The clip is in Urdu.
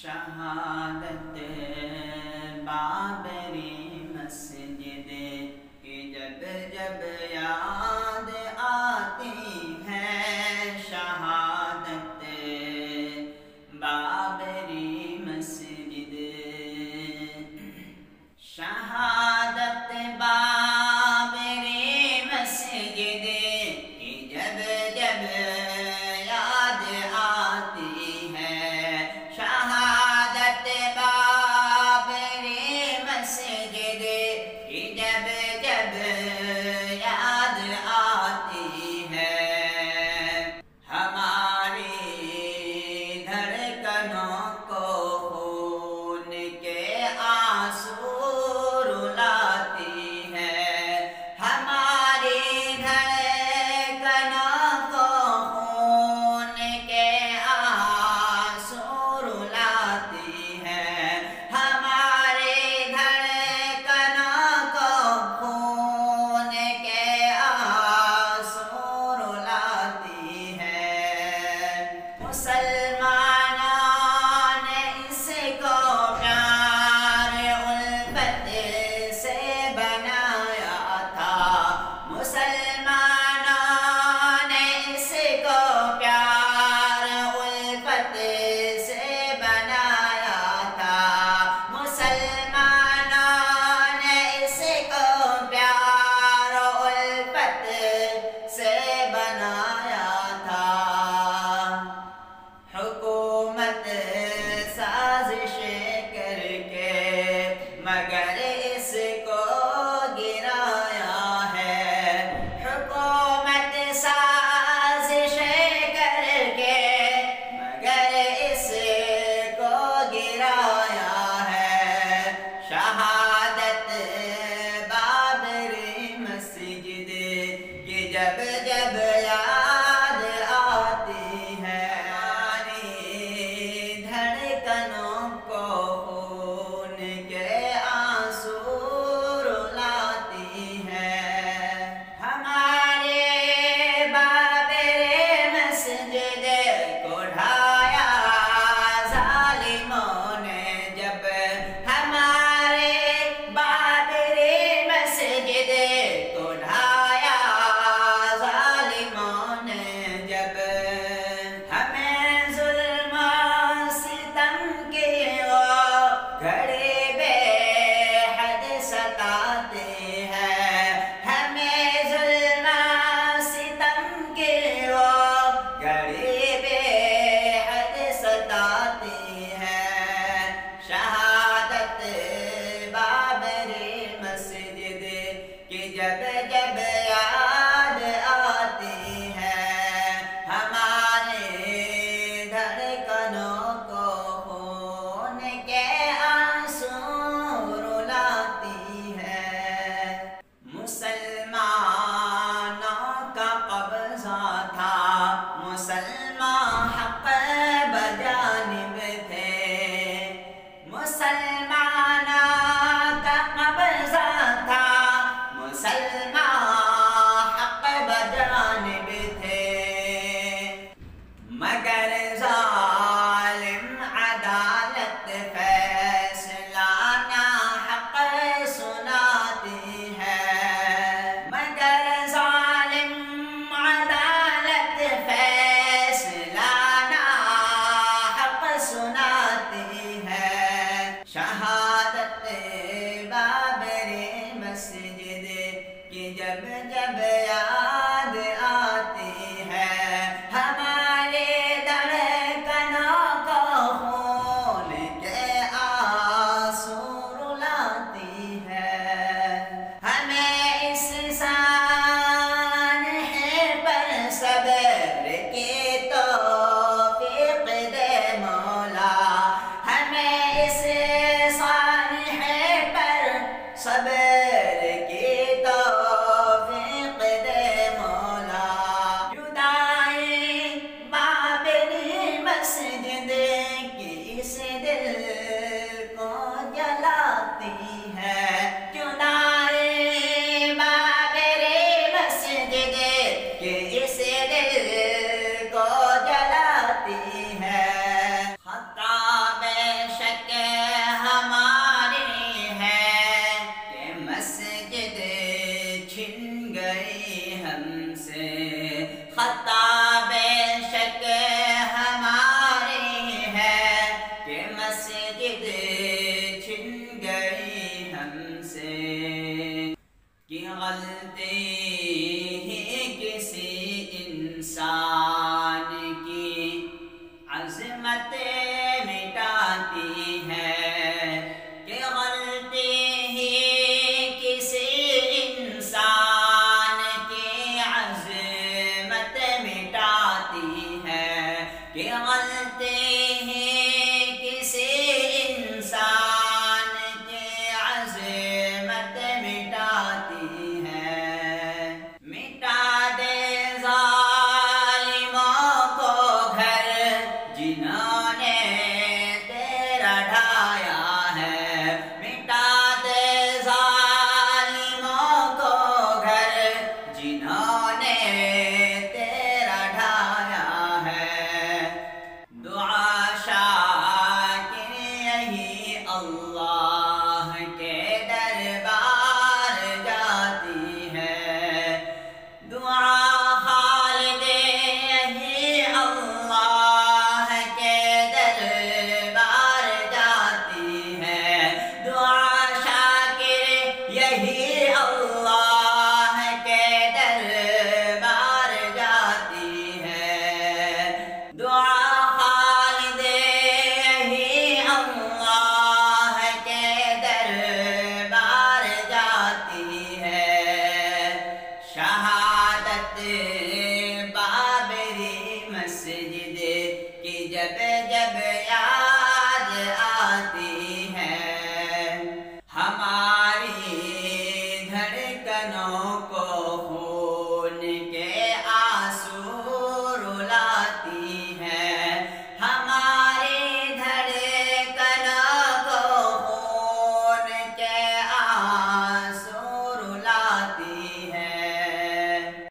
شہادت بابری مسجد کی جب جب یاد آتی ہے، شہادت بابری مسجد، شہادت بابری مسجد کی جب جب یاد آتی ہے، شہادت بابری مسجد کی جب جب یاد آتی ہے، ہماری دھڑکنوں کو خون کے آنسو رلاتی ہے، ہماری دھڑکنوں کو خون کے آنسو رلاتی ہے، ہماری دھڑکنوں کو خون کے آنسو رلاتی ہے، مسلمانوں نے اس کو پیار الفت سے بنایا تھا، مسلمانوں نے اس کو پیار الفت سے بنایا تھا، مسلمانوں نے اس کو پیار الفت سے بنایا تھا، حکومت سازشیں کر کے مگر اس کو گرایا ہے، حکومت سازشیں کر کے مگر اس کو گرایا ہے، شہادت بابری مسجد کی جب جب یاد آتی ہے، ہماری دھڑکنوں کو خون کے آنسو رلاتی ہے، ہمارے بابری مسجد کو ڈھایا ظالموں نے جب، ہمارے بابری مسجد کو ڈھایا ظالموں نے جب، ہمیں ظلم و ستم کی وہ گھڑی بے حد ستاتے ہیں، ہمیں ظلم و ستم کی وہ گھڑی بے حد ستاتی ہے، شہادت بابری مسجد کی جب جب یاد آتی ہے، ہمارے دھڑکنوں کو خون کے آنسو رلاتی ہے، مسلمانوں کا قبضہ تھا، مسلمان حق بجانب تھے، مسلمانوں کا قبضہ تھا، مسلمان حق بجانب تھے، مگر ظالم عدالت فیصلہ ناحق سناتی ہے، مگر ظالم عدالت فیصلہ ناحق سناتی ہے، شہادت